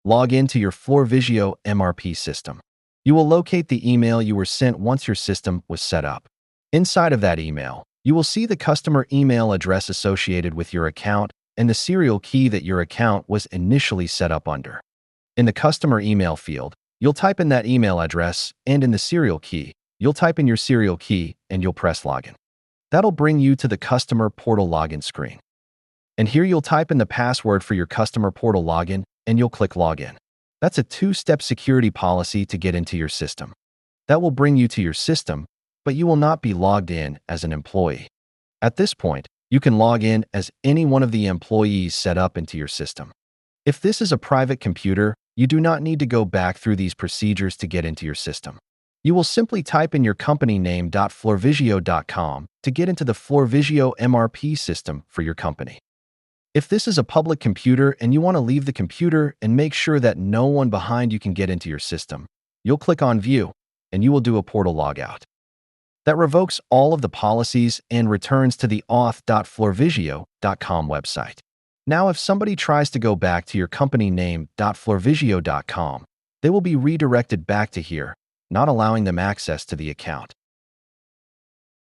log into your FloorVisio MRP system. You will locate the email you were sent once your system was set up. Inside of that email, you will see the customer email address associated with your account and the serial key that your account was initially set up under. In the customer email field, you'll type in that email address, and in the serial key, you'll type in your serial key and you'll press login. That'll bring you to the customer portal login screen. And here you'll type in the password for your customer portal login and you'll click login. That's a two-step security policy to get into your system. That will bring you to your system, but you will not be logged in as an employee. At this point, you can log in as any one of the employees set up into your system. If this is a private computer, you do not need to go back through these procedures to get into your system. You will simply type in your company name .floorvisio.com to get into the FloorVisio MRP system for your company. If this is a public computer and you want to leave the computer and make sure that no one behind you can get into your system, you'll click on View and you will do a portal logout. That revokes all of the policies and returns to the auth.floorvisio.com website. Now, if somebody tries to go back to your company name .floorvisio.com, they will be redirected back to here, not allowing them access to the account.